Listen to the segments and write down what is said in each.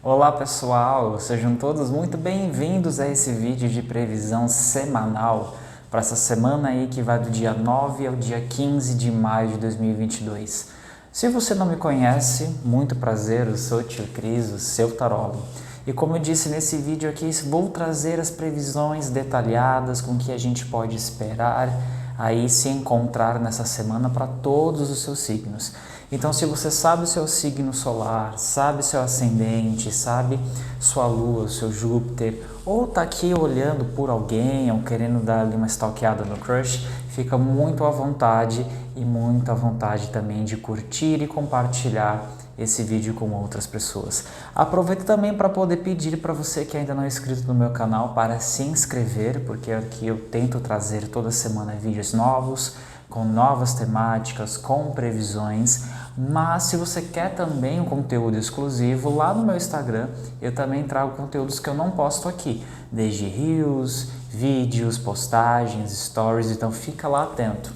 Olá pessoal, sejam todos muito bem-vindos a esse vídeo de previsão semanal para essa semana aí que vai do dia 9 ao dia 15 de maio de 2022. Se você não me conhece, muito prazer, eu sou o Tio Cris, o seu tarólogo. E como eu disse nesse vídeo aqui, vou trazer as previsões detalhadas com que a gente pode esperar aí se encontrar nessa semana para todos os seus signos. Então, se você sabe o seu signo solar, sabe seu ascendente, sabe sua lua, seu Júpiter, ou está aqui olhando por alguém ou querendo dar ali uma stalkeada no crush, fica muito à vontade e muito à vontade também de curtir e compartilhar esse vídeo com outras pessoas. Aproveito também para poder pedir para você que ainda não é inscrito no meu canal para se inscrever, porque aqui eu tento trazer toda semana vídeos novos, com novas temáticas, com previsões, mas se você quer também um conteúdo exclusivo, lá no meu Instagram eu também trago conteúdos que eu não posto aqui, desde reels, vídeos, postagens, stories, então fica lá atento.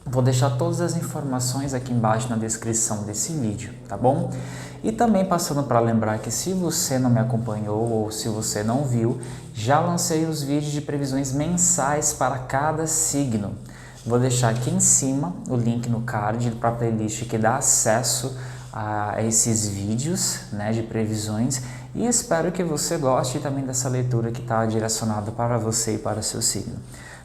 Vou deixar todas as informações aqui embaixo na descrição desse vídeo, tá bom? E também passando para lembrar que se você não me acompanhou ou se você não viu, já lancei os vídeos de previsões mensais para cada signo. Vou deixar aqui em cima o link no card para a playlist que dá acesso a esses vídeos, né, de previsões, e espero que você goste também dessa leitura que está direcionada para você e para o seu signo.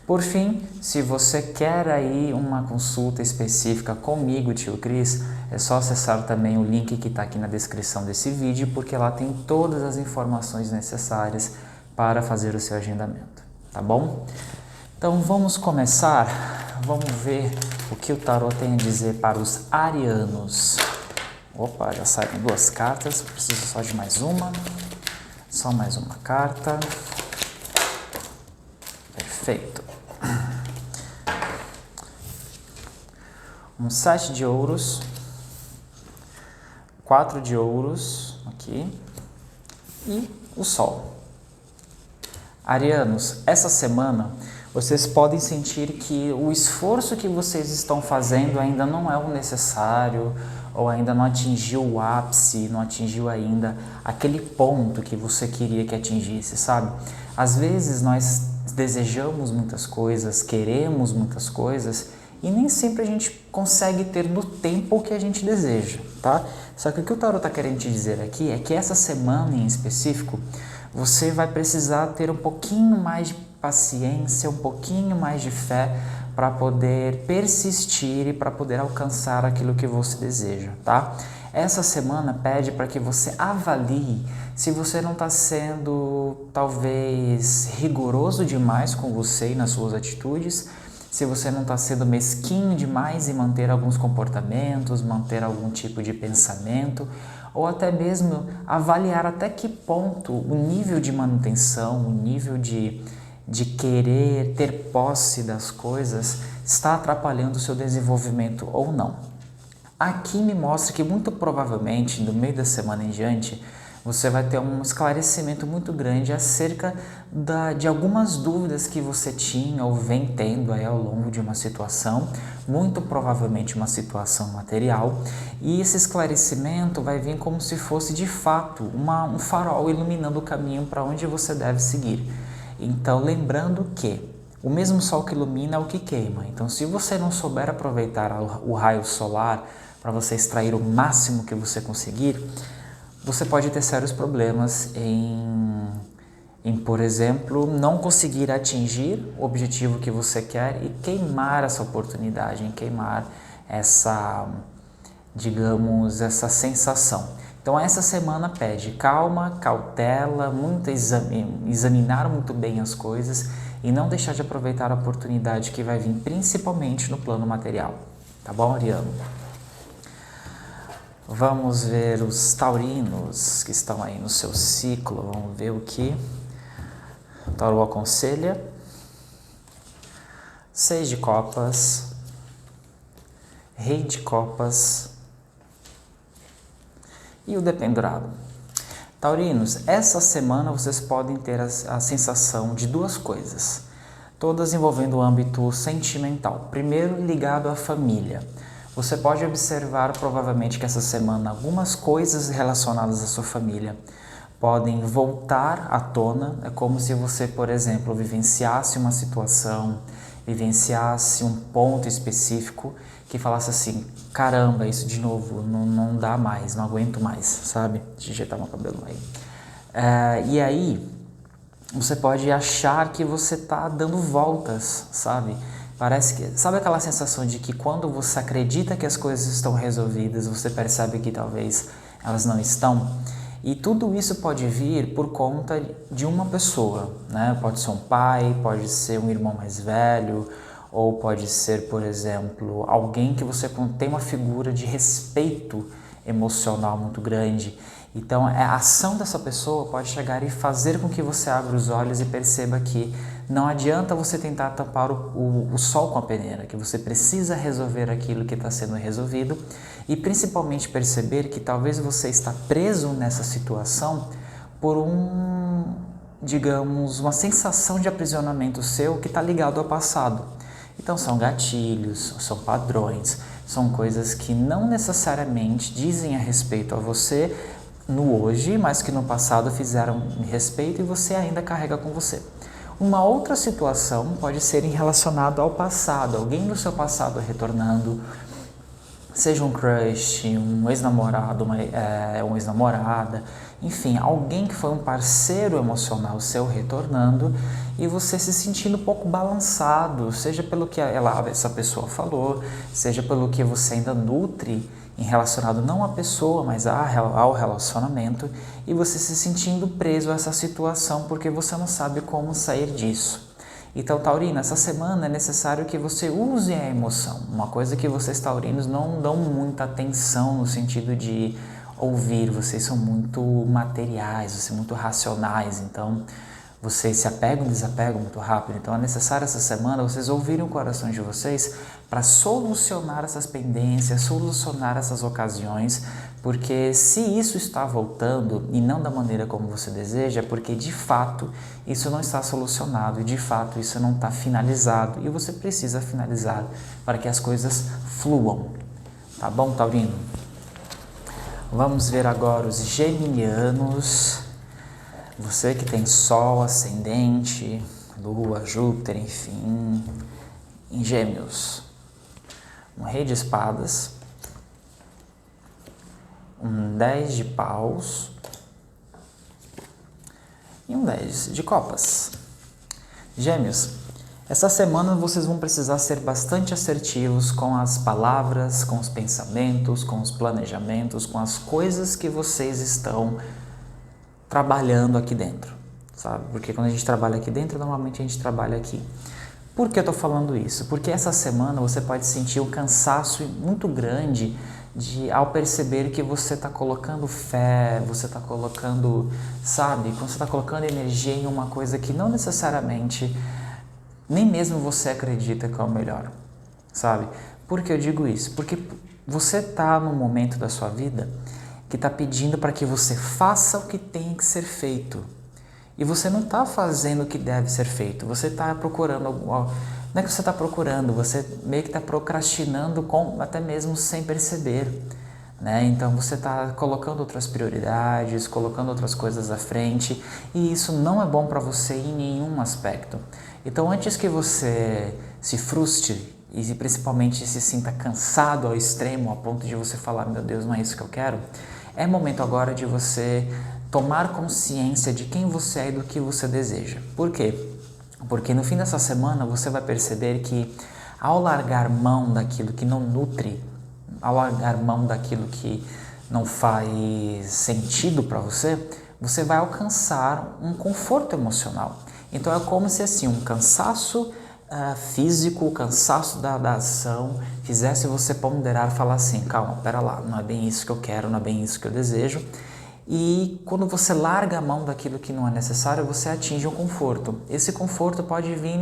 Por fim, se você quer aí uma consulta específica comigo, Tio Cris, é só acessar também o link que está aqui na descrição desse vídeo, porque lá tem todas as informações necessárias para fazer o seu agendamento, tá bom? Então vamos começar, vamos ver o que o tarô tem a dizer para os arianos. Opa, já saíram duas cartas, preciso só de mais uma, só mais uma carta. Perfeito. Um 7 de ouros, 4 de ouros aqui e o sol. Arianos, essa semana vocês podem sentir que o esforço que vocês estão fazendo ainda não é o necessário ou ainda não atingiu o ápice, não atingiu ainda aquele ponto que você queria que atingisse, sabe? Às vezes nós desejamos muitas coisas, queremos muitas coisas e nem sempre a gente consegue ter no tempo que a gente deseja, tá? Só que o que o tarot está querendo te dizer aqui é que essa semana em específico você vai precisar ter um pouquinho mais de paciência, um pouquinho mais de fé para poder persistir e para poder alcançar aquilo que você deseja, tá? Essa semana pede para que você avalie se você não está sendo talvez rigoroso demais com você e nas suas atitudes, se você não está sendo mesquinho demais em manter alguns comportamentos, manter algum tipo de pensamento, ou até mesmo avaliar até que ponto o nível de manutenção, o nível de querer ter posse das coisas está atrapalhando o seu desenvolvimento ou não. Aqui me mostra que muito provavelmente, do meio da semana em diante, você vai ter um esclarecimento muito grande acerca de algumas dúvidas que você tinha ou vem tendo aí ao longo de uma situação, muito provavelmente uma situação material, e esse esclarecimento vai vir como se fosse de fato um farol iluminando o caminho para onde você deve seguir. Então, lembrando que o mesmo sol que ilumina é o que queima. Então, se você não souber aproveitar o raio solar para você extrair o máximo que você conseguir, você pode ter sérios problemas em, por exemplo, não conseguir atingir o objetivo que você quer e queimar essa oportunidade, em queimar essa, digamos, essa sensação. Então essa semana pede calma, cautela, examinar muito bem as coisas e não deixar de aproveitar a oportunidade que vai vir principalmente no plano material. Tá bom, Ariano? Vamos ver os taurinos que estão aí no seu ciclo, vamos ver o que o tarô aconselha. 6 de copas, rei de copas e o dependurado. Taurinos, essa semana vocês podem ter a sensação de duas coisas, todas envolvendo o âmbito sentimental. Primeiro, ligado à família. Você pode observar provavelmente que essa semana algumas coisas relacionadas à sua família podem voltar à tona. É como se você, por exemplo, vivenciasse uma situação, vivenciasse um ponto específico que falasse assim, caramba, isso de novo, não dá mais, não aguento mais, sabe? Deixa eu ajeitar meu cabelo aí. E aí, você pode achar que você está dando voltas, sabe? Parece que, sabe aquela sensação de que quando você acredita que as coisas estão resolvidas, você percebe que talvez elas não estão? E tudo isso pode vir por conta de uma pessoa, né? Pode ser um pai, pode ser um irmão mais velho, ou pode ser, por exemplo, alguém que você tem uma figura de respeito emocional muito grande. Então, a ação dessa pessoa pode chegar e fazer com que você abra os olhos e perceba que não adianta você tentar tampar o sol com a peneira, que você precisa resolver aquilo que está sendo resolvido e principalmente perceber que talvez você está preso nessa situação por digamos, uma sensação de aprisionamento seu que está ligado ao passado. Então são gatilhos, são padrões, são coisas que não necessariamente dizem a respeito a você no hoje, mas que no passado fizeram respeito e você ainda carrega com você. Uma outra situação pode ser relacionada ao passado, alguém do seu passado retornando, seja um crush, um ex-namorado, uma ex-namorada, enfim, alguém que foi um parceiro emocional seu retornando e você se sentindo um pouco balançado, seja pelo que essa pessoa falou, seja pelo que você ainda nutre em relacionado não à pessoa, mas ao relacionamento, e você se sentindo preso a essa situação porque você não sabe como sair disso. Então, taurino, essa semana é necessário que você use a emoção. Uma coisa que vocês taurinos não dão muita atenção no sentido de ouvir, vocês são muito materiais, vocês são muito racionais, então vocês se apegam e desapegam muito rápido. Então é necessário essa semana vocês ouvirem o coração de vocês para solucionar essas pendências, solucionar essas ocasiões, porque se isso está voltando e não da maneira como você deseja, é porque de fato isso não está solucionado e de fato isso não está finalizado e você precisa finalizar para que as coisas fluam. Tá bom, taurino? Vamos ver agora os geminianos. Você que tem Sol, Ascendente, Lua, Júpiter, enfim, em Gêmeos. Um Rei de Espadas, um 10 de Paus e um 10 de Copas. Gêmeos, essa semana vocês vão precisar ser bastante assertivos com as palavras, com os pensamentos, com os planejamentos, com as coisas que vocês estão trabalhando aqui dentro, sabe? Porque quando a gente trabalha aqui dentro, normalmente a gente trabalha aqui. Por que eu tô falando isso? Porque essa semana você pode sentir um cansaço muito grande ao perceber que você está colocando fé, você está colocando, sabe? Quando você está colocando energia em uma coisa que não necessariamente, nem mesmo você acredita que é o melhor, sabe? Por que eu digo isso? Porque você está num momento da sua vida que está pedindo para que você faça o que tem que ser feito. E você não está fazendo o que deve ser feito. Você está procurando, não é que você está procurando, você meio que está procrastinando até mesmo sem perceber. Né? Então você está colocando outras prioridades, colocando outras coisas à frente, e isso não é bom para você em nenhum aspecto. Então antes que você se frustre e principalmente se sinta cansado ao extremo, a ponto de você falar, meu Deus, não é isso que eu quero, é momento agora de você tomar consciência de quem você é e do que você deseja. Por quê? Porque no fim dessa semana você vai perceber que ao largar mão daquilo que não nutre, ao largar mão daquilo que não faz sentido para você, você vai alcançar um conforto emocional. Então é como se assim, um cansaço físico, o cansaço da ação fizesse você ponderar e falar assim, calma, pera lá, não é bem isso que eu quero, não é bem isso que eu desejo. E quando você larga a mão daquilo que não é necessário, você atinge um conforto. Esse conforto pode vir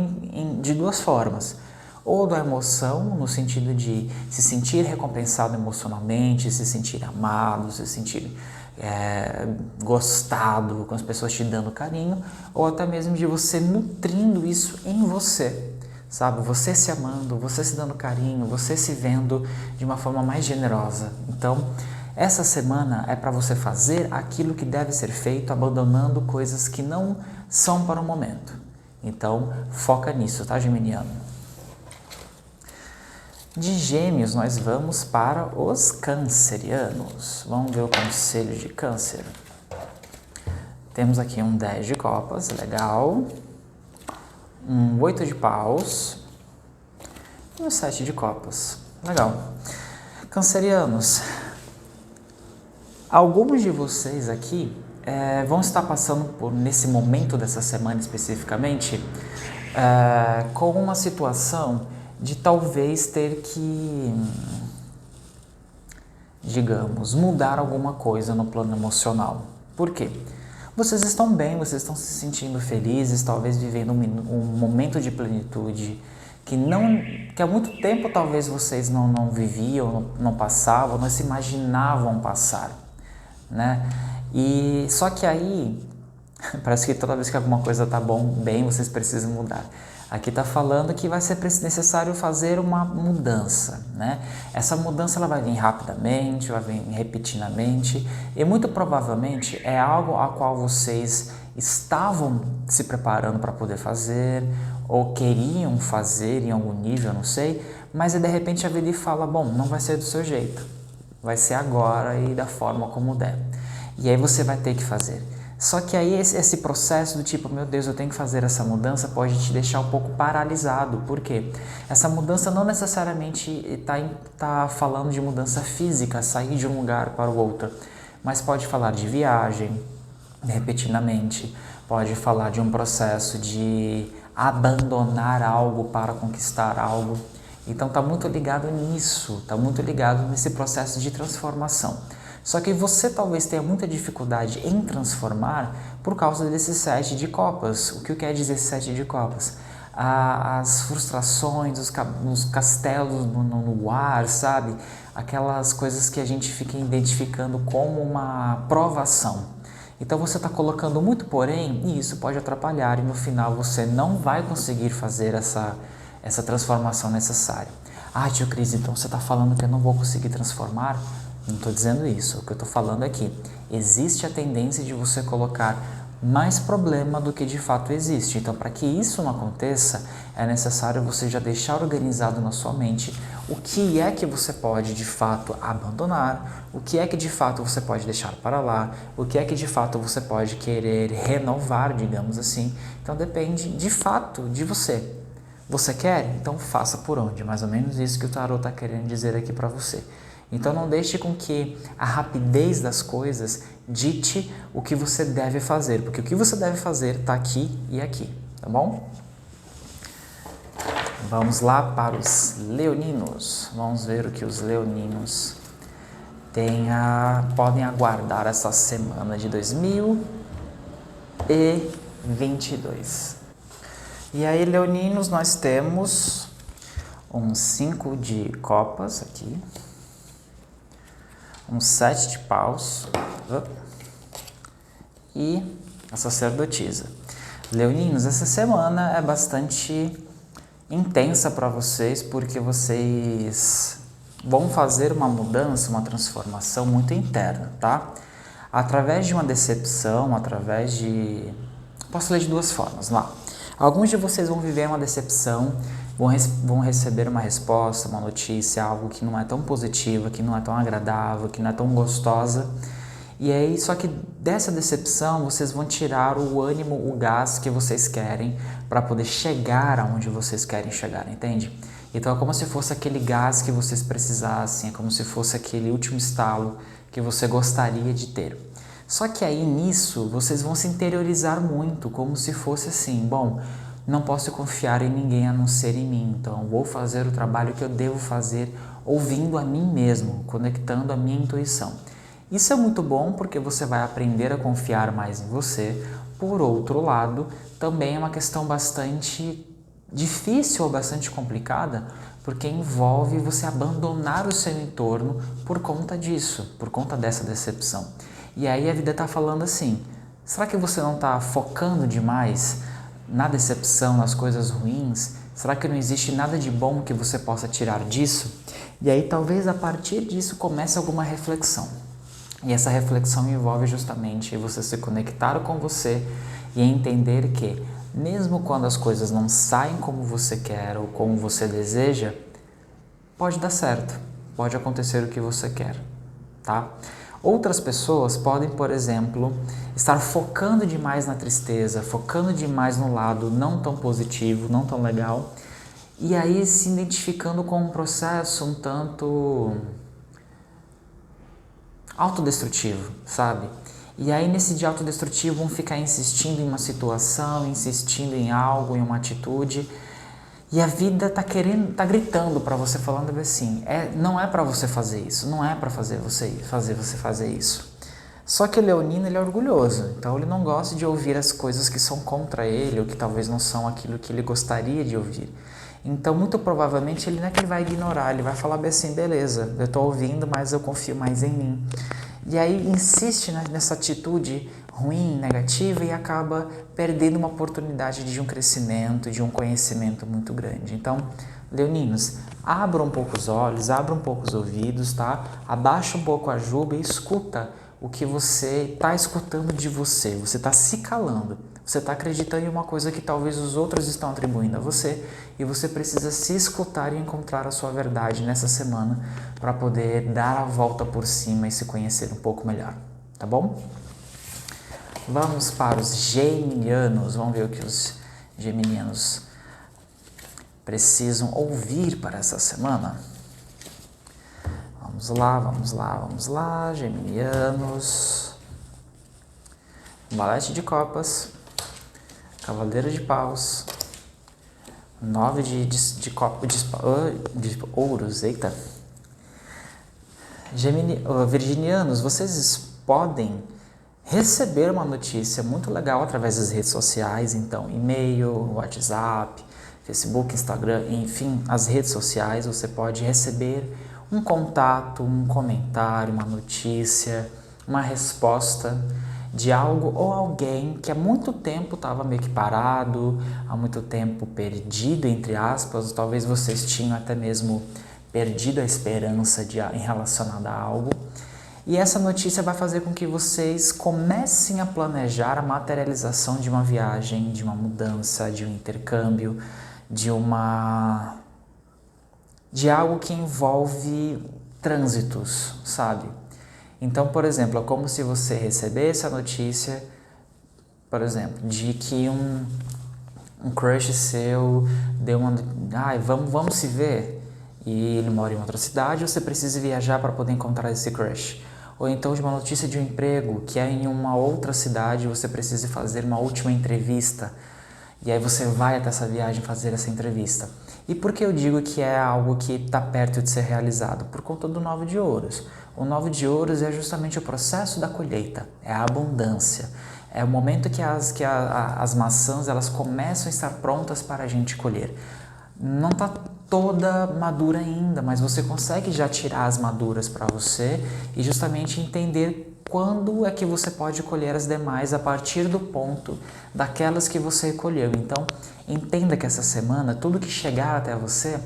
de duas formas. Ou da emoção, no sentido de se sentir recompensado emocionalmente, se sentir amado, se sentir gostado, com as pessoas te dando carinho, ou até mesmo de você nutrindo isso em você, sabe? Você se amando, você se dando carinho, você se vendo de uma forma mais generosa. Então, Essa semana é para você fazer aquilo que deve ser feito, abandonando coisas que não são para o momento. Então, foca nisso, tá, geminiano? De Gêmeos, nós vamos para os cancerianos. Vamos ver o conselho de Câncer. Temos aqui um 10 de copas, legal. Um 8 de paus. E um 7 de copas, legal. Cancerianos, alguns de vocês aqui vão estar passando por, nesse momento dessa semana especificamente, com uma situação de talvez ter que, digamos, mudar alguma coisa no plano emocional. Por quê? Vocês estão bem, vocês estão se sentindo felizes, talvez vivendo um momento de plenitude que há muito tempo talvez vocês não viviam, não passavam, não se imaginavam passar, né? E só que aí parece que toda vez que alguma coisa está bem, vocês precisam mudar. Aqui está falando que vai ser necessário fazer uma mudança, né? Essa mudança ela vai vir rapidamente, vai vir repentinamente e muito provavelmente é algo a qual vocês estavam se preparando para poder fazer ou queriam fazer em algum nível, não sei, mas de repente a vida fala, bom, não vai ser do seu jeito, vai ser agora e da forma como der. E aí você vai ter que fazer. Só que aí esse processo do tipo, meu Deus, eu tenho que fazer essa mudança, pode te deixar um pouco paralisado. Por quê? Essa mudança não necessariamente está falando de mudança física, sair de um lugar para o outro, mas pode falar de viagem, repentinamente, pode falar de um processo de abandonar algo para conquistar algo. Então está muito ligado nisso, está muito ligado nesse processo de transformação. Só que você talvez tenha muita dificuldade em transformar por causa desse 7 de copas. O que quer dizer esse 7 de copas? As frustrações, os castelos no ar, sabe? Aquelas coisas que a gente fica identificando como uma provação. Então você está colocando muito porém e isso pode atrapalhar e no final você não vai conseguir fazer essa transformação necessária. Ah, tio Cris, então você está falando que eu não vou conseguir transformar? Não estou dizendo isso, o que eu estou falando é que existe a tendência de você colocar mais problema do que de fato existe. Então, para que isso não aconteça, é necessário você já deixar organizado na sua mente o que é que você pode de fato abandonar, o que é que de fato você pode deixar para lá, o que é que de fato você pode querer renovar, digamos assim. Então, depende de fato de você. Você quer? Então, faça por onde? Mais ou menos isso que o tarot está querendo dizer aqui para você. Então não deixe com que a rapidez das coisas dite o que você deve fazer, porque o que você deve fazer está aqui e aqui, tá bom? Vamos lá para os leoninos. Vamos ver o que os leoninos podem aguardar essa semana de 2022. E aí, leoninos, nós temos um 5 de copas aqui. Um 7 de paus e a sacerdotisa. Leoninos, essa semana é bastante intensa para vocês porque vocês vão fazer uma mudança, uma transformação muito interna, tá? Através de uma decepção, Posso ler de duas formas, lá. Alguns de vocês vão viver uma decepção, vão receber uma resposta, uma notícia, algo que não é tão positivo, que não é tão agradável, que não é tão gostosa. E aí, só que dessa decepção, vocês vão tirar o ânimo, o gás que vocês querem para poder chegar aonde vocês querem chegar, entende? Então é como se fosse aquele gás que vocês precisassem, é como se fosse aquele último estalo que você gostaria de ter. Só que aí nisso, vocês vão se interiorizar muito, como se fosse assim, bom, não posso confiar em ninguém a não ser em mim, então vou fazer o trabalho que eu devo fazer ouvindo a mim mesmo, conectando a minha intuição. Isso é muito bom porque você vai aprender a confiar mais em você. Por outro lado, também é uma questão bastante difícil ou bastante complicada, porque envolve você abandonar o seu entorno por conta disso, por conta dessa decepção. E aí a vida está falando assim, será que você não está focando demais na decepção, nas coisas ruins? Será que não existe nada de bom que você possa tirar disso? E aí talvez a partir disso comece alguma reflexão. E essa reflexão envolve justamente você se conectar com você e entender que, mesmo quando as coisas não saem como você quer ou como você deseja, pode dar certo, pode acontecer o que você quer, tá? Outras pessoas podem, por exemplo, estar focando demais na tristeza, focando demais no lado não tão positivo, não tão legal, e aí se identificando com um processo um tanto autodestrutivo, sabe? E aí nesse de autodestrutivo vão ficar insistindo em uma situação, insistindo em algo, em uma atitude, e a vida tá gritando para você, falando assim, não é para você fazer isso, não é para fazer você fazer isso. Só que o leonino, ele é orgulhoso, então ele não gosta de ouvir as coisas que são contra ele, ou que talvez não são aquilo que ele gostaria de ouvir. Então, muito provavelmente, ele não é que ele vai ignorar, ele vai falar bem assim, beleza, eu estou ouvindo, mas eu confio mais em mim. E aí insiste nessa atitude ruim, negativa, e acaba perdendo uma oportunidade de um crescimento, de um conhecimento muito grande. Então, leoninos, abra um pouco os olhos, abra um pouco os ouvidos, tá? Abaixa um pouco a juba e escuta o que você está escutando de você. Você está se calando. Você está acreditando em uma coisa que talvez os outros estão atribuindo a você, e você precisa se escutar e encontrar a sua verdade nessa semana para poder dar a volta por cima e se conhecer um pouco melhor, tá bom? Vamos para os geminianos, vamos ver o que os geminianos precisam ouvir para essa semana. Vamos lá, geminianos. Valete de copas, cavaleiro de paus, 9 de ouros, eita. Virginianos, vocês podem receber uma notícia muito legal através das redes sociais, então e-mail, WhatsApp, Facebook, Instagram, enfim, as redes sociais. Você pode receber um contato, um comentário, uma notícia, uma resposta de algo ou alguém que há muito tempo estava meio que parado, há muito tempo perdido, entre aspas, talvez vocês tinham até mesmo perdido a esperança em relacionada a algo. E essa notícia vai fazer com que vocês comecem a planejar a materialização de uma viagem, de uma mudança, de um intercâmbio, de algo que envolve trânsitos, sabe? Então, por exemplo, é como se você recebesse a notícia, por exemplo, de que um crush seu deu uma... vamos se ver? E ele mora em outra cidade, você precisa viajar para poder encontrar esse crush. Ou então de uma notícia de um emprego que é em uma outra cidade, você precisa fazer uma última entrevista. E aí você vai até essa viagem fazer essa entrevista. E por que eu digo que é algo que está perto de ser realizado? Por conta do 9 de ouros. O 9 de ouros é justamente o processo da colheita, é a abundância. É o momento que as maçãs elas começam a estar prontas para a gente colher. Não está toda madura ainda, mas você consegue já tirar as maduras para você e justamente entender quando é que você pode colher as demais a partir do ponto daquelas que você colheu. Então, entenda que essa semana, tudo que chegar até você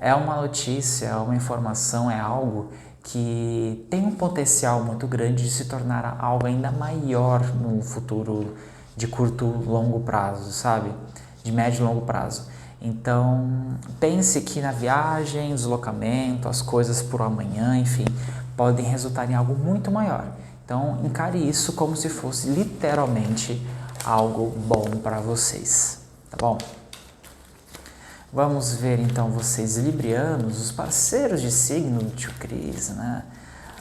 é uma notícia, é uma informação, é algo que tem um potencial muito grande de se tornar algo ainda maior no futuro de curto, longo prazo, sabe? De médio e longo prazo. Então, pense que na viagem, deslocamento, as coisas por amanhã, enfim, podem resultar em algo muito maior. Então, encare isso como se fosse literalmente algo bom para vocês, tá bom? Vamos ver então vocês librianos, os parceiros de signo do tio Cris, né?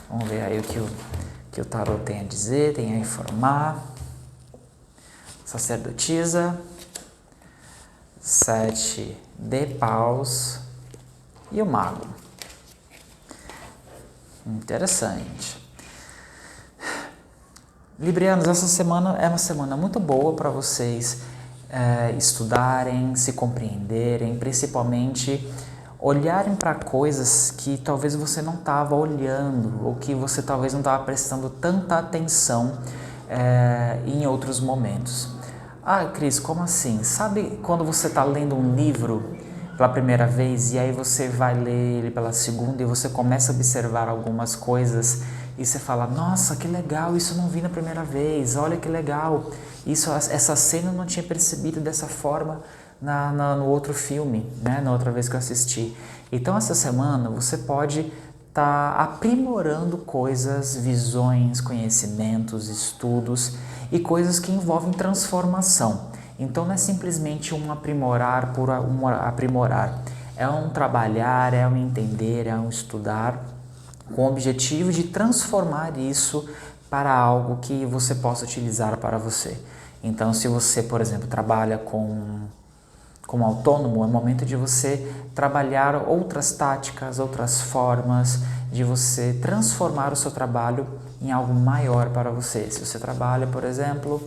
Vamos ver aí o que o tarot tem a dizer, tem a informar. Sacerdotisa, 7 de paus e o mago. Interessante. Librianos, essa semana é uma semana muito boa para vocês estudarem, se compreenderem, principalmente olharem para coisas que talvez você não estava olhando ou que você talvez não estava prestando tanta atenção em outros momentos. Ah, Cris, como assim? Sabe quando você está lendo um livro pela primeira vez e aí você vai ler ele pela segunda e você começa a observar algumas coisas e você fala, nossa, que legal, isso eu não vi na primeira vez, olha que legal, essa cena eu não tinha percebido dessa forma no outro filme, né? Na outra vez que eu assisti. Então essa semana você pode estar aprimorando coisas, visões, conhecimentos, estudos e coisas que envolvem transformação. Então não é simplesmente um aprimorar por um aprimorar, é um trabalhar, é um entender, é um estudar com o objetivo de transformar isso para algo que você possa utilizar para você. Então se você, por exemplo, trabalha como autônomo, é momento de você trabalhar outras táticas, outras formas, de você transformar o seu trabalho em algo maior para você. Se você trabalha, por exemplo,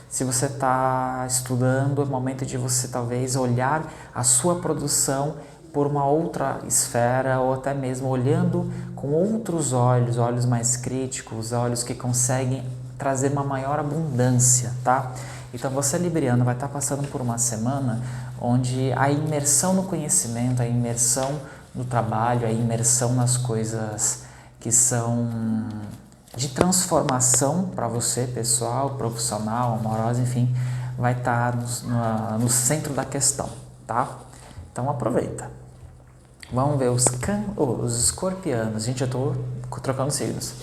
se você está estudando, é momento de você talvez olhar a sua produção por uma outra esfera ou até mesmo olhando com outros olhos, olhos mais críticos, olhos que conseguem trazer uma maior abundância, tá? Então você, libriano, vai estar passando por uma semana onde a imersão no conhecimento, a imersão no trabalho, a imersão nas coisas que são de transformação para você, pessoal, profissional, amorosa, enfim, vai estar no centro da questão, tá? Então aproveita. Vamos ver os escorpianos. Gente, eu estou trocando signos.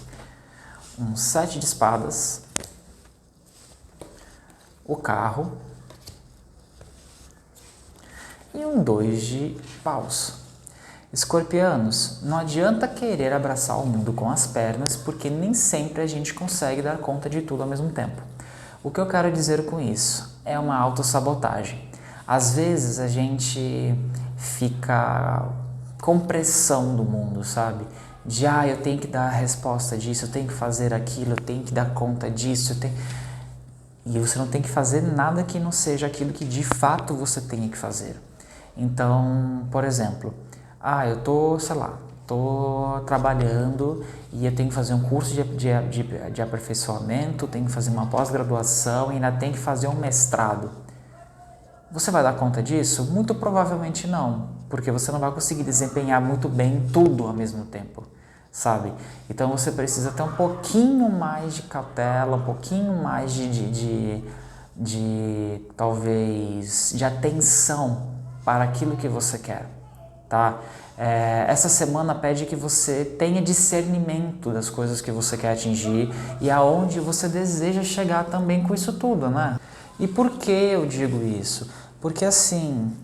Um 7 de espadas, o carro e um 2 de paus. Escorpianos, não adianta querer abraçar o mundo com as pernas, porque nem sempre a gente consegue dar conta de tudo ao mesmo tempo. O que eu quero dizer com isso? É uma autossabotagem. Às vezes a gente fica com pressão do mundo, sabe? De, eu tenho que dar a resposta disso, eu tenho que fazer aquilo, eu tenho que dar conta disso, E você não tem que fazer nada que não seja aquilo que de fato você tenha que fazer. Então, por exemplo, eu tô trabalhando e eu tenho que fazer um curso de aperfeiçoamento, tenho que fazer uma pós-graduação e ainda tenho que fazer um mestrado. Você vai dar conta disso? Muito provavelmente não, porque você não vai conseguir desempenhar muito bem tudo ao mesmo tempo, sabe? Então você precisa ter um pouquinho mais de cautela, um pouquinho mais talvez, de atenção para aquilo que você quer, tá? Essa semana pede que você tenha discernimento das coisas que você quer atingir e aonde você deseja chegar também com isso tudo, né? E por que eu digo isso? Porque assim,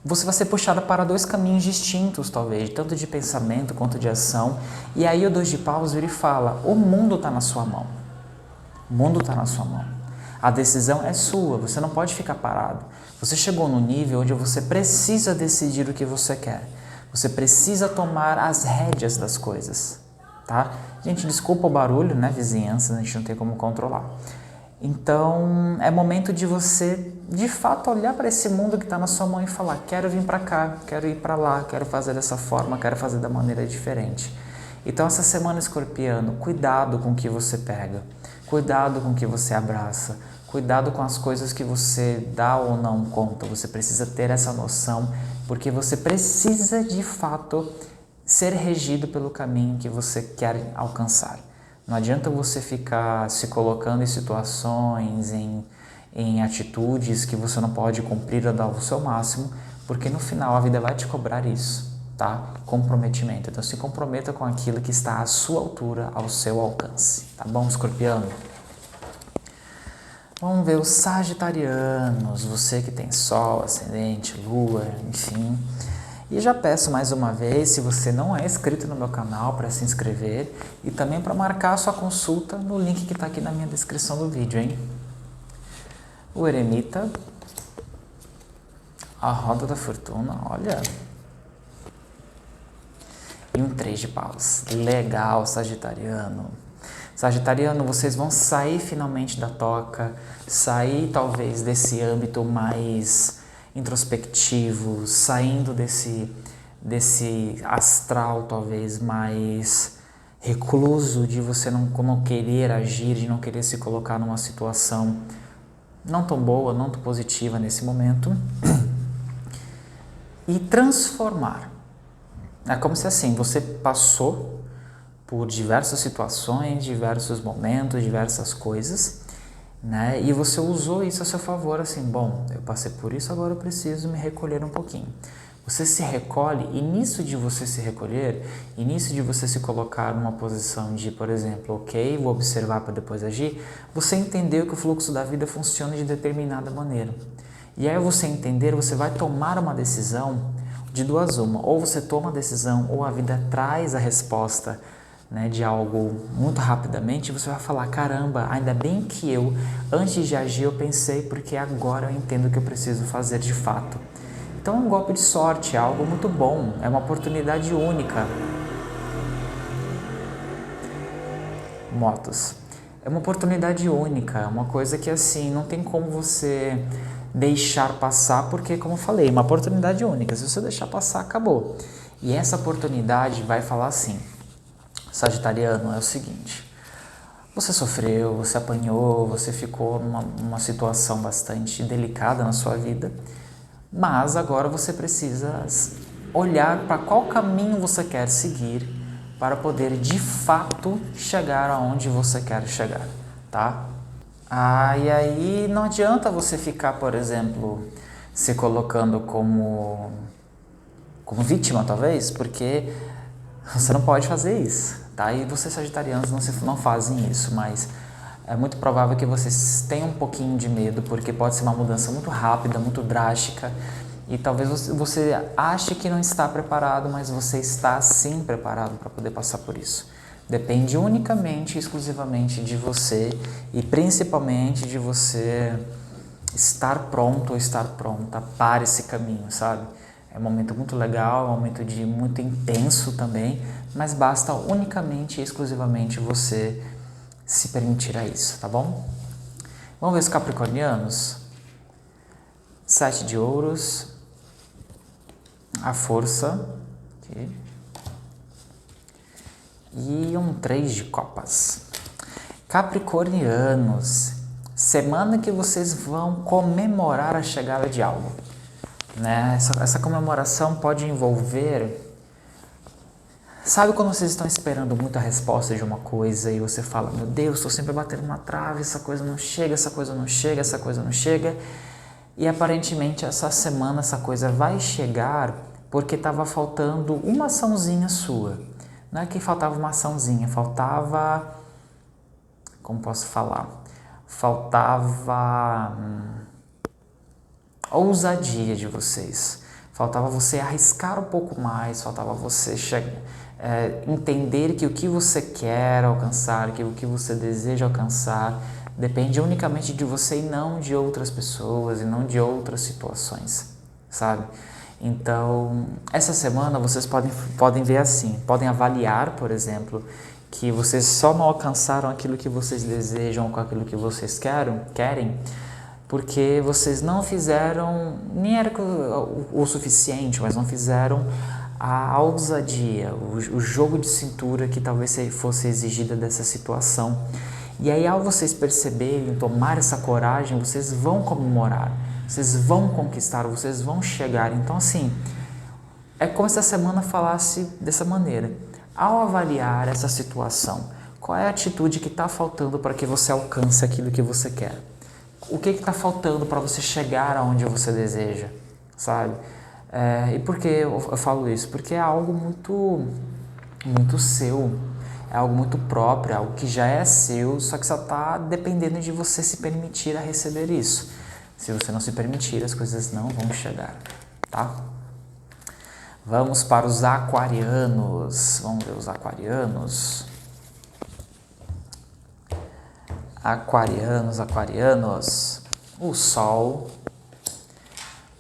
você vai ser puxada para dois caminhos distintos, talvez, tanto de pensamento quanto de ação. E aí o 2 de paus vira e fala, o mundo está na sua mão. O mundo está na sua mão. A decisão é sua, você não pode ficar parado. Você chegou no nível onde você precisa decidir o que você quer. Você precisa tomar as rédeas das coisas, tá? Gente, desculpa o barulho, né, vizinhança, a gente não tem como controlar. Então, é momento de você, de fato, olhar para esse mundo que está na sua mão e falar, quero vir para cá, quero ir para lá, quero fazer dessa forma, quero fazer da maneira diferente. Então, essa semana, escorpiano, cuidado com o que você pega, cuidado com o que você abraça, cuidado com as coisas que você dá ou não conta. Você precisa ter essa noção, porque você precisa, de fato, ser regido pelo caminho que você quer alcançar. Não adianta você ficar se colocando em situações, em atitudes que você não pode cumprir ou dar o seu máximo, porque no final a vida vai te cobrar isso, tá? Comprometimento. Então se comprometa com aquilo que está à sua altura, ao seu alcance, tá bom, escorpiano? Vamos ver os sagitarianos, você que tem sol, ascendente, lua, enfim. E já peço mais uma vez, se você não é inscrito no meu canal, para se inscrever e também para marcar a sua consulta no link que está aqui na minha descrição do vídeo, hein? O eremita, a roda da fortuna, olha. E um 3 de paus. Legal, sagitariano. Sagitariano, vocês vão sair finalmente da toca, sair talvez desse âmbito mais introspectivo, saindo desse astral talvez mais recluso, de você não querer agir, de não querer se colocar numa situação não tão boa, não tão positiva nesse momento, e transformar. É como se assim, você passou por diversas situações, diversos momentos, diversas coisas, né? E você usou isso a seu favor, assim, bom, eu passei por isso, agora eu preciso me recolher um pouquinho. Você se recolhe, e nisso de você se recolher, e nisso de você se colocar numa posição de, por exemplo, ok, vou observar para depois agir, você entendeu que o fluxo da vida funciona de determinada maneira. E aí você entender, você vai tomar uma decisão de duas uma, ou você toma a decisão, ou a vida traz a resposta, né, de algo muito rapidamente, e você vai falar, caramba, ainda bem que eu, antes de agir, eu pensei, porque agora eu entendo o que eu preciso fazer de fato. Então é um golpe de sorte, é algo muito bom, é uma oportunidade única. Motos. É uma oportunidade única, é uma coisa que assim, não tem como você deixar passar, porque como eu falei, é uma oportunidade única, se você deixar passar, acabou. E essa oportunidade vai falar assim, Sagitariano, é o seguinte, você sofreu, você apanhou, você ficou numa situação bastante delicada na sua vida, mas agora você precisa olhar para qual caminho você quer seguir para poder de fato chegar aonde você quer chegar, tá? E aí não adianta você ficar, por exemplo, se colocando como vítima, talvez, porque você não pode fazer isso, tá? E vocês sagitarianos não fazem isso, mas é muito provável que vocês tenham um pouquinho de medo, porque pode ser uma mudança muito rápida, muito drástica, e talvez você ache que não está preparado, mas você está sim preparado para poder passar por isso. Depende unicamente e exclusivamente de você e principalmente de você estar pronto ou estar pronta para esse caminho, sabe? É um momento muito legal, é um momento muito intenso também, mas basta unicamente e exclusivamente você se permitir a isso, tá bom? Vamos ver os capricornianos? 7 de ouros, a força, aqui, e um 3 de copas. Capricornianos, semana que vocês vão comemorar a chegada de algo, né? Essa comemoração pode envolver, sabe quando vocês estão esperando muito a resposta de uma coisa e você fala, meu Deus, estou sempre batendo uma trave, essa coisa não chega, essa coisa não chega, essa coisa não chega, e aparentemente essa semana essa coisa vai chegar porque estava faltando uma açãozinha sua. Não é que faltava uma açãozinha, faltava, como posso falar, faltava ousadia de vocês, faltava você arriscar um pouco mais, faltava você entender que o que você quer alcançar, que o que você deseja alcançar, depende unicamente de você e não de outras pessoas e não de outras situações, sabe? Então, essa semana vocês podem ver assim, podem avaliar, por exemplo, que vocês só não alcançaram aquilo que vocês desejam com aquilo que vocês querem, porque vocês não fizeram, nem era o suficiente, mas não fizeram a ousadia, o jogo de cintura que talvez fosse exigida dessa situação. E aí, ao vocês perceberem, tomar essa coragem, vocês vão comemorar, vocês vão conquistar, vocês vão chegar. Então, assim, é como se a semana falasse dessa maneira. Ao avaliar essa situação, qual é a atitude que está faltando para que você alcance aquilo que você quer? O que está faltando para você chegar aonde você deseja, sabe? E por que eu falo isso? Porque é algo muito seu, é algo muito próprio, é algo que já é seu, só que só está dependendo de você se permitir a receber isso. Se você não se permitir, as coisas não vão chegar, tá? Vamos para os aquarianos. Vamos ver os aquarianos. Aquarianos. O Sol,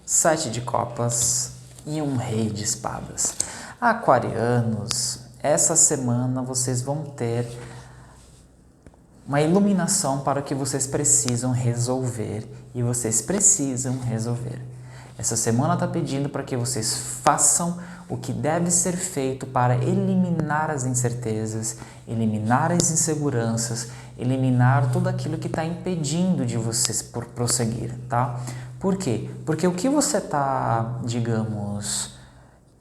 7 de copas e um rei de espadas. Aquarianos, essa semana vocês vão ter uma iluminação para o que vocês precisam resolver e vocês precisam resolver. Essa semana está pedindo para que vocês façam o que deve ser feito para eliminar as incertezas, eliminar as inseguranças, eliminar tudo aquilo que está impedindo de vocês prosseguir, tá? Por quê? Porque o que você está, digamos,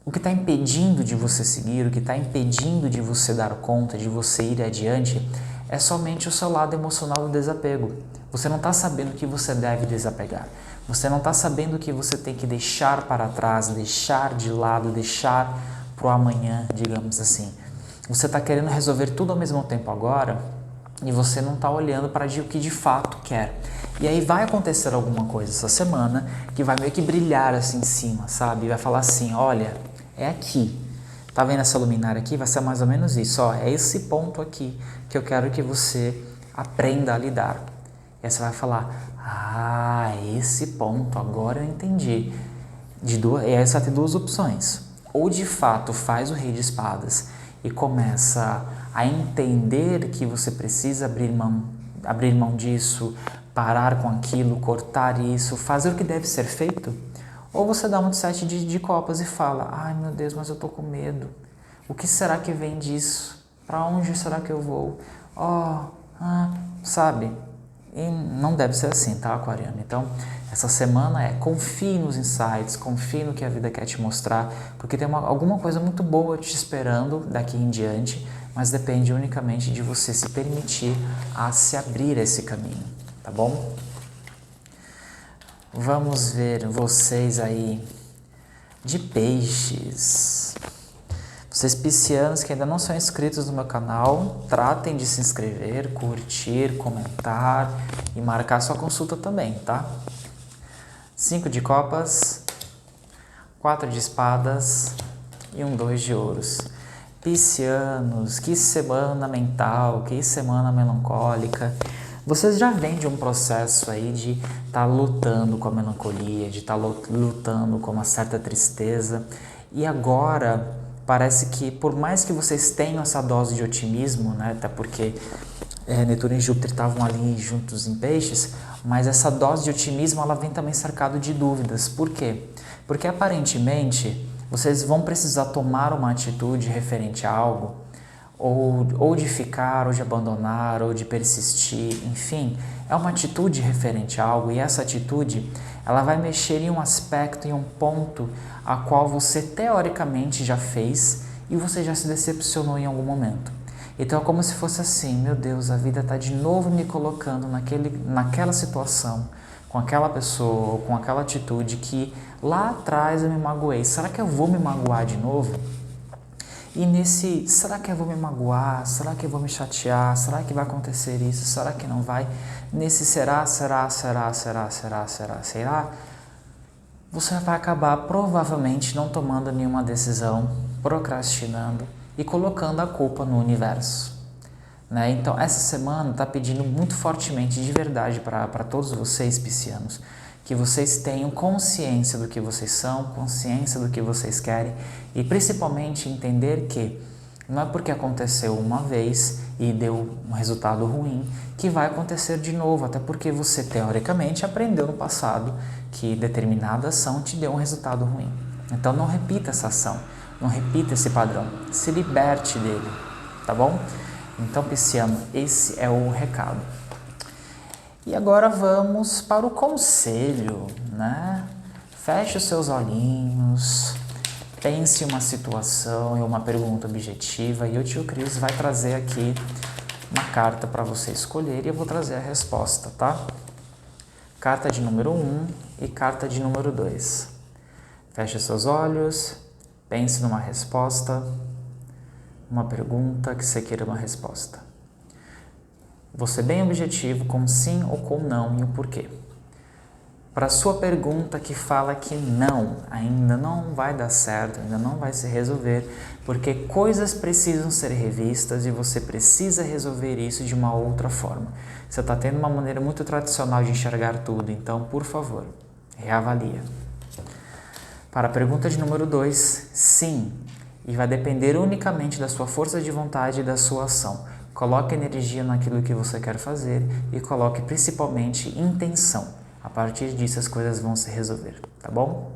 O que está impedindo de você seguir, o que está impedindo de você dar conta, de você ir adiante, é somente o seu lado emocional do desapego. Você não está sabendo que você deve desapegar. Você não está sabendo que você tem que deixar para trás, deixar de lado, deixar para o amanhã, digamos assim. Você está querendo resolver tudo ao mesmo tempo agora e você não está olhando para o que de fato quer. E aí vai acontecer alguma coisa essa semana que vai meio que brilhar assim em cima, sabe? Vai falar assim, olha, é aqui. Tá vendo essa luminária aqui? Vai ser mais ou menos isso, ó. É esse ponto aqui que eu quero que você aprenda a lidar. E aí você vai falar, esse ponto, agora eu entendi. E aí você vai ter duas opções. Ou de fato faz o Rei de Espadas e começa a entender que você precisa abrir mão disso, parar com aquilo, cortar isso, fazer o que deve ser feito. Ou você dá um set de copas e fala, ai meu Deus, mas eu tô com medo. O que será que vem disso? Para onde será que eu vou? Sabe? E não deve ser assim, tá, aquariano? Então, essa semana confie nos insights, confie no que a vida quer te mostrar, porque tem alguma coisa muito boa te esperando daqui em diante, mas depende unicamente de você se permitir a se abrir a esse caminho, tá bom? Vamos ver vocês aí de peixes. Vocês piscianos que ainda não são inscritos no meu canal, tratem de se inscrever, curtir, comentar e marcar sua consulta também, tá? 5 de copas, 4 de espadas e 2 de ouros. Piscianos, que semana mental, que semana melancólica. Vocês já vêm de um processo aí de estar lutando com a melancolia, de estar lutando com uma certa tristeza. E agora parece que por mais que vocês tenham essa dose de otimismo, né, até porque Netuno e Júpiter estavam ali juntos em peixes, mas essa dose de otimismo ela vem também cercado de dúvidas. Por quê? Porque aparentemente vocês vão precisar tomar uma atitude referente a algo, ou de ficar, ou de abandonar, ou de persistir, enfim, é uma atitude referente a algo, e essa atitude ela vai mexer em um aspecto, em um ponto a qual você teoricamente já fez e você já se decepcionou em algum momento. Então é como se fosse assim, meu Deus, a vida está de novo me colocando naquela situação, com aquela pessoa, com aquela atitude que lá atrás eu me magoei. Será que eu vou me magoar de novo? E será que eu vou me magoar? Será que eu vou me chatear? Será que vai acontecer isso? Será que não vai? Nesse será, você vai acabar provavelmente não tomando nenhuma decisão, procrastinando e colocando a culpa no universo. Né? Então, essa semana está pedindo muito fortemente, de verdade, para todos vocês, piscianos, que vocês tenham consciência do que vocês são, consciência do que vocês querem e principalmente entender que não é porque aconteceu uma vez e deu um resultado ruim que vai acontecer de novo, até porque você teoricamente aprendeu no passado que determinada ação te deu um resultado ruim. Então não repita essa ação, não repita esse padrão, se liberte dele, tá bom? Então, pisciano, esse é o recado. E agora vamos para o conselho, né? Feche os seus olhinhos, pense em uma situação e uma pergunta objetiva e o tio Cris vai trazer aqui uma carta para você escolher e eu vou trazer a resposta, tá? Carta de número 1 e carta de número 2. Feche seus olhos, pense numa resposta, uma pergunta que você queira uma resposta. Vou ser bem objetivo com sim ou com não e o porquê. Para a sua pergunta que fala que não, ainda não vai dar certo, ainda não vai se resolver, porque coisas precisam ser revistas e você precisa resolver isso de uma outra forma. Você está tendo uma maneira muito tradicional de enxergar tudo, então, por favor, reavalia. Para a pergunta de número 2, sim, e vai depender unicamente da sua força de vontade e da sua ação. Coloque energia naquilo que você quer fazer e coloque principalmente intenção. A partir disso as coisas vão se resolver, tá bom?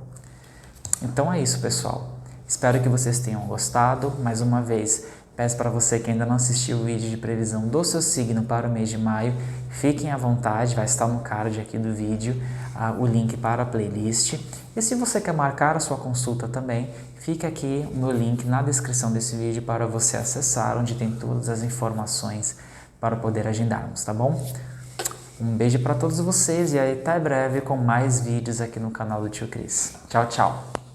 Então é isso, pessoal. Espero que vocês tenham gostado. Mais uma vez, Peço para você que ainda não assistiu o vídeo de previsão do seu signo para o mês de maio, fiquem à vontade, vai estar no card aqui do vídeo o link para a playlist. E se você quer marcar a sua consulta também, fica aqui o meu link na descrição desse vídeo para você acessar, onde tem todas as informações para poder agendarmos, tá bom? Um beijo para todos vocês e até breve com mais vídeos aqui no canal do Tio Cris. Tchau, tchau!